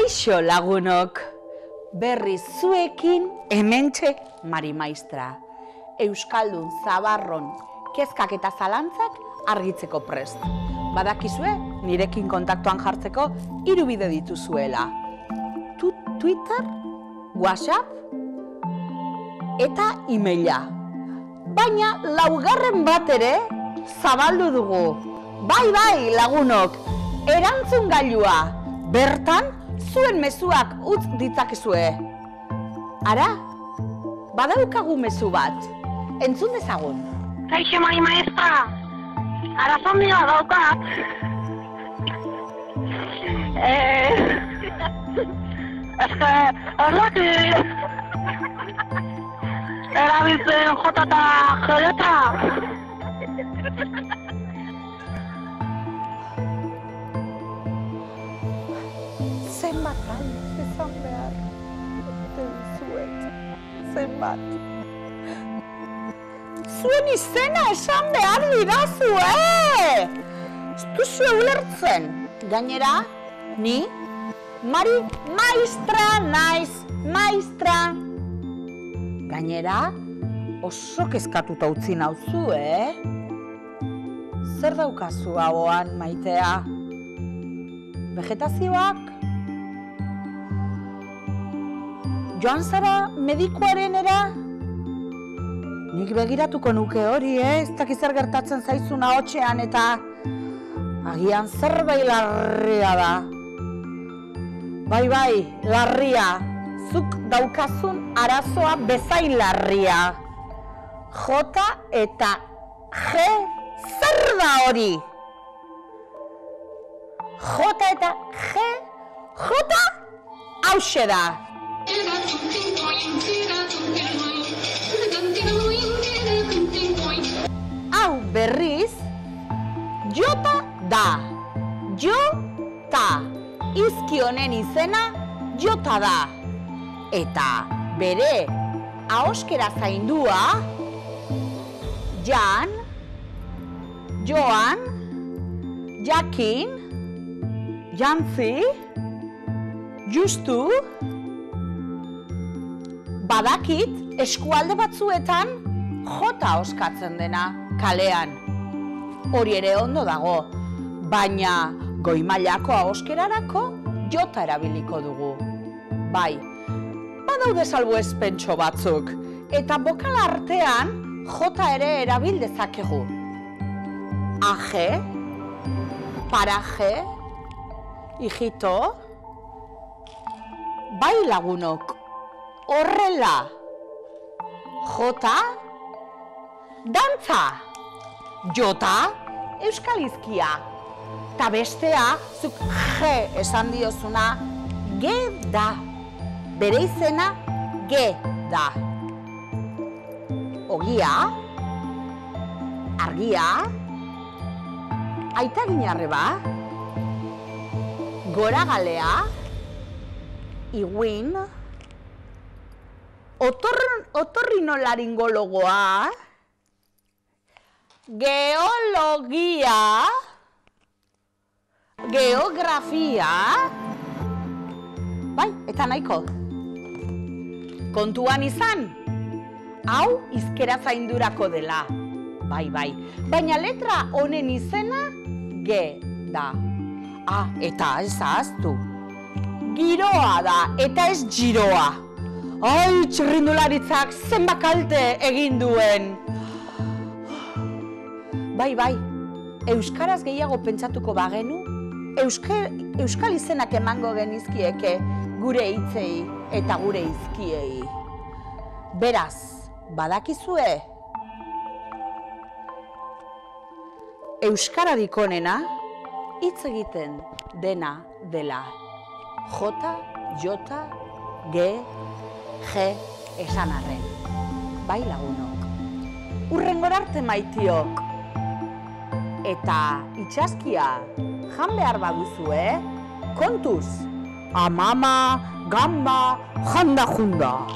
Kaixo lagunok, berriz zuekin hementxe Mari Maistra. Euskaldun zabarron kezkak eta zalantzak argitzeko prest. Badakizue, nirekin kontaktuan jartzeko 3 bide dituzuela. Twitter, WhatsApp eta e-maila. Baina laugarren bat ere zabaldu dugu. Bai lagunok, erantzun gailua. Bertan, zuen mezuak utz ditzakezue. Ara, badaukagu mezu bat. Entzun dezagun. Kaixo Mari Maestra, arazon bila daukat. Erlaki erabiltzen jota eta jeleta. Zenbat aldiz esan behar dizuet, zenbat. Zuen izena esan behar didazue! Ez duzue ulertzen. Gainera, ni Mari Maistra naiz, Maistra. Gainera, oso kezkatuta utzi nauzu, Zer daukazu ahoan, Maitea? Vegetazioak? Joan zara medikuarenera? Nik begiratuko nuke hori, ez dakiz zer gertatzen zaizuna hotxean eta agian zerbait larria da. Bai, larria. Zuk daukazun arazoa bezain larria. J eta G zer da hori? J eta G? J? Hauxe da. Hau berriz, jota da. Jota. Izki honen izena jota da. Eta bere ahoskera zaindua Jan, Joan, Jakin, Jantzi, Justu. Badakit eskualde batzuetan jota oskatzen dena kalean. Hori ere ondo dago, baina goi mailako ahoskerarako jota erabiliko dugu. Bai, badaude salbuespentxo batzuk, eta bokal artean jota ere erabil dezakegu. Aje, paraje, hijito, bai lagunok, horrela. Jota, dantza. Jota, euskalizkia. Ta bestea, zuk G esan diozuna, G da. Bere izena, G da. Ogia, argia, aitaginarreba, goragalea, iwin, otorrinolaringologoa, geologia, geografia, bai, eta nahiko. Kontuan izan, hau hizkera zaindurako dela, bai, baina letra honen izena G da. Eta ez ahaztu, giroa da, eta ez giroa. Ai, txirrindularitzak zenbat kalte egin duen. Bai, euskaraz gehiago pentsatuko bagenu, euskal izenak emango genizkieke gure hitzei eta gure hizkiei. Beraz, badakizue, euskararik onena hitz egiten dena dela. Jota, jota, G, G esan arren. Bai lagunok. Hurrengora arte maitiok. Eta itxaskia jan behar baduzu, kontuz. Amama, gamba, janda junda.